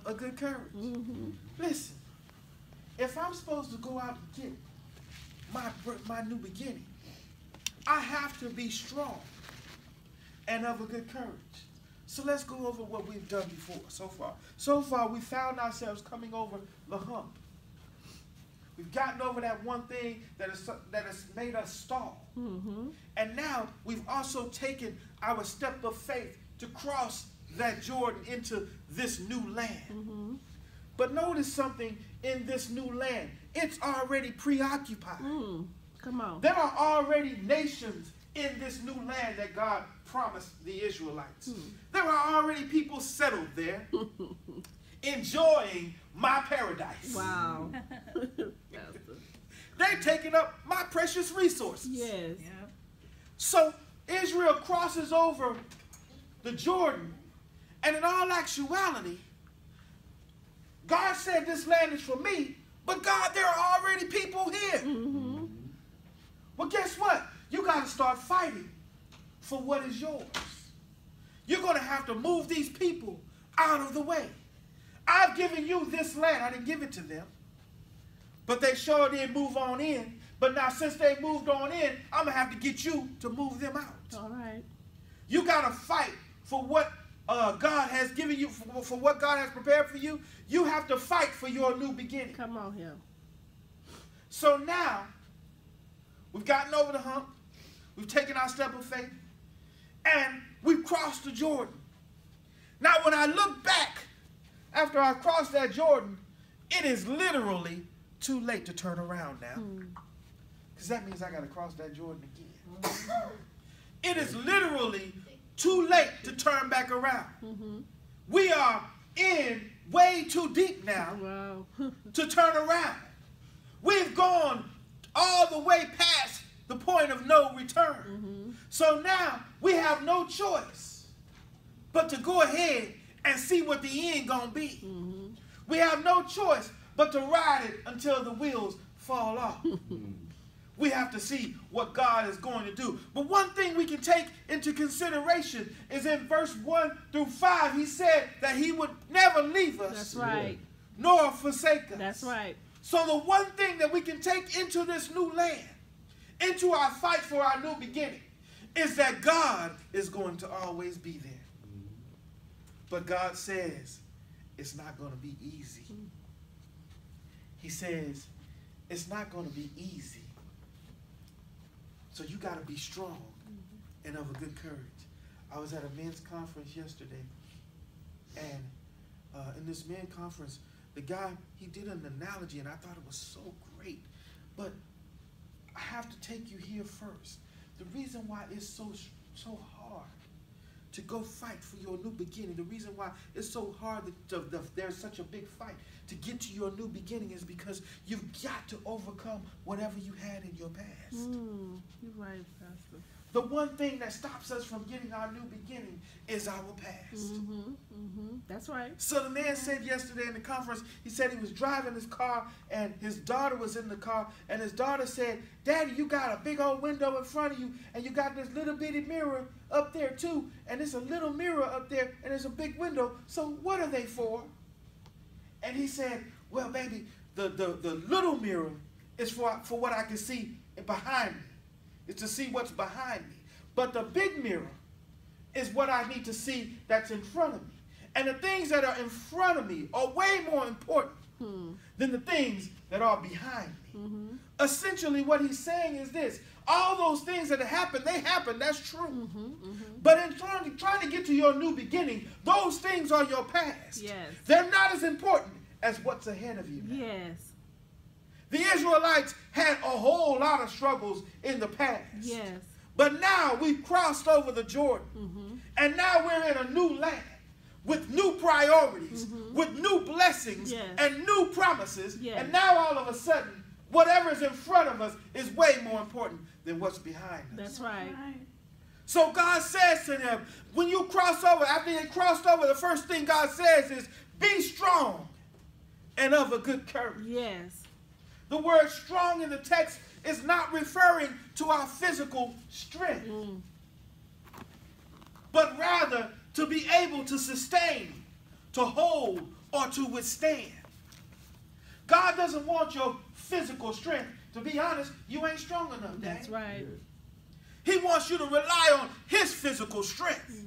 a good courage. Listen, if I'm supposed to go out and get my new beginning, I have to be strong and of a good courage. So let's go over what we've done before so far. So far, we found ourselves coming over the hump. We've gotten over that one thing that has made us stall. And now we've also taken our step of faith to cross that Jordan into this new land. But notice something in this new land. It's already preoccupied. Come on. There are already nations in this new land that God promised the Israelites. There are already people settled there, enjoying my paradise. Wow. They're taking up my precious resources. Yes. So Israel crosses over the Jordan, and in all actuality, God said this land is for me, but God, there are already people here. Well, guess what? You got to start fighting for what is yours. You're going to have to move these people out of the way. I've given you this land. I didn't give it to them. But they sure did move on in. But now since they moved on in, I'm going to have to get you to move them out. All right. You got to fight for what God has given you, for what God has prepared for you. You have to fight for your new beginning. Come on here. So now, we've gotten over the hump. We've taken our step of faith. And we've crossed the Jordan. Now, when I look back after I crossed that Jordan, it is literally too late to turn around now. Because that means I got to cross that Jordan again. It is literally too late to turn back around. We are in way too deep now to turn around. We've gone all the way past the point of no return. So now we have no choice but to go ahead and see what the end gonna be. We have no choice but to ride it until the wheels fall off. We have to see what God is going to do. But one thing we can take into consideration is in verse 1 through 5, he said that he would never leave us. That's right. Nor forsake us. That's right. So the one thing that we can take into this new land, into our fight for our new beginning, is that God is going to always be there. But God says it's not going to be easy. He says it's not going to be easy. So you got to be strong and of a good courage. I was at a men's conference yesterday, and in this men's conference, the guy, he did an analogy, and I thought it was so great. But I have to take you here first. The reason why it's so hard to go fight for your new beginning, the reason why it's so hard that there's such a big fight to get to your new beginning is because you've got to overcome whatever you had in your past. You're right, Pastor. The one thing that stops us from getting our new beginning is our past. That's right. So the man said yesterday in the conference, he said he was driving his car and his daughter was in the car, and his daughter said, "Daddy, you got a big old window in front of you, and you got this little bitty mirror up there too, and there's a little mirror up there, and there's a big window. So what are they for?" And he said, "Well, baby, the little mirror is for what I can see behind me. It's to see what's behind me. But the big mirror is what I need to see that's in front of me. And the things that are in front of me are way more important than the things that are behind me." Essentially, what he's saying is this. All those things that happen, they happen. That's true. But in trying to get to your new beginning, those things are your past. Yes. They're not as important as what's ahead of you now. Yes. The Israelites had a whole lot of struggles in the past. Yes. But now we've crossed over the Jordan. And now we're in a new land with new priorities, with new blessings and new promises. And now all of a sudden, whatever's in front of us is way more important than what's behind us. That's right. So God says to them, when you cross over, after they crossed over, the first thing God says is, be strong and of a good courage. Yes. The word strong in the text is not referring to our physical strength, but rather to be able to sustain, to hold, or to withstand. God doesn't want your physical strength. To be honest, you ain't strong enough. That's right. He wants you to rely on his physical strength.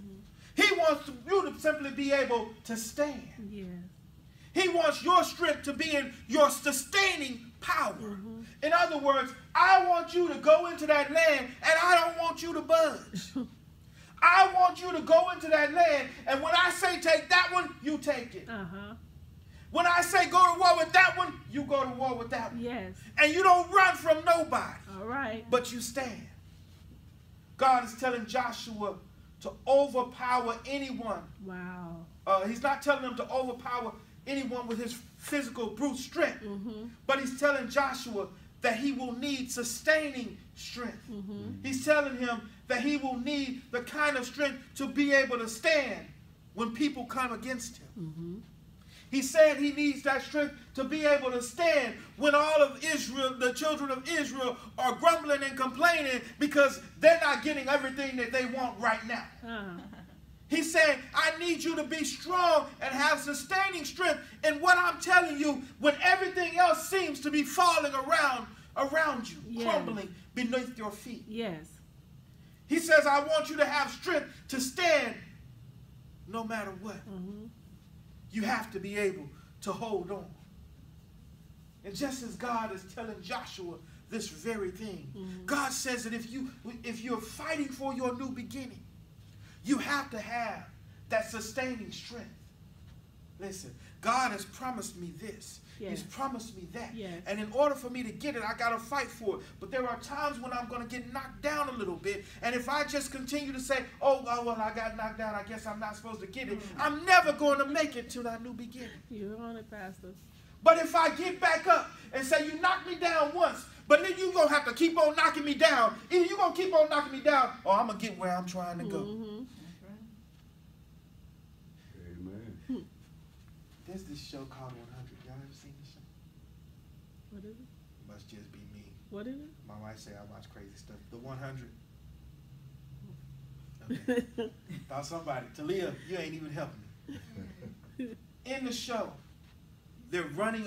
He wants you to simply be able to stand. Yes. He wants your strength to be in your sustaining power. In other words, I want you to go into that land and I don't want you to budge. I want you to go into that land, and when I say take that one, you take it. When I say go to war with that one, you go to war with that one. Yes. And you don't run from nobody. All right. But you stand. God is telling Joshua to overpower anyone. Wow. He's not telling them to overpower anyone with his physical brute strength. But he's telling Joshua that he will need sustaining strength. He's telling him that he will need the kind of strength to be able to stand when people come against him. He said he needs that strength to be able to stand when all of Israel, the children of Israel, are grumbling and complaining because they're not getting everything that they want right now. He's saying, I need you to be strong and have sustaining strength in what I'm telling you when everything else seems to be falling around you, crumbling beneath your feet. Yes. He says, I want you to have strength to stand no matter what. You have to be able to hold on. And just as God is telling Joshua this very thing, God says that if you're fighting for your new beginning, you have to have that sustaining strength. Listen, God has promised me this. He's promised me that. And in order for me to get it, I got to fight for it. But there are times when I'm going to get knocked down a little bit. And if I just continue to say, oh, well, I got knocked down, I guess I'm not supposed to get it, I'm never going to make it to that new beginning. You're on it, Pastor. But if I get back up and say, you knocked me down once, but then you're going to have to keep on knocking me down. Either you're going to keep on knocking me down, or I'm going to get where I'm trying to go. Amen. There's this show called 100. Y'all ever seen this show? What is it? It must just be me. What is it? My wife say I watch crazy stuff. The 100. Okay. Thought somebody. Talia, you ain't even helping me. In the show, they're running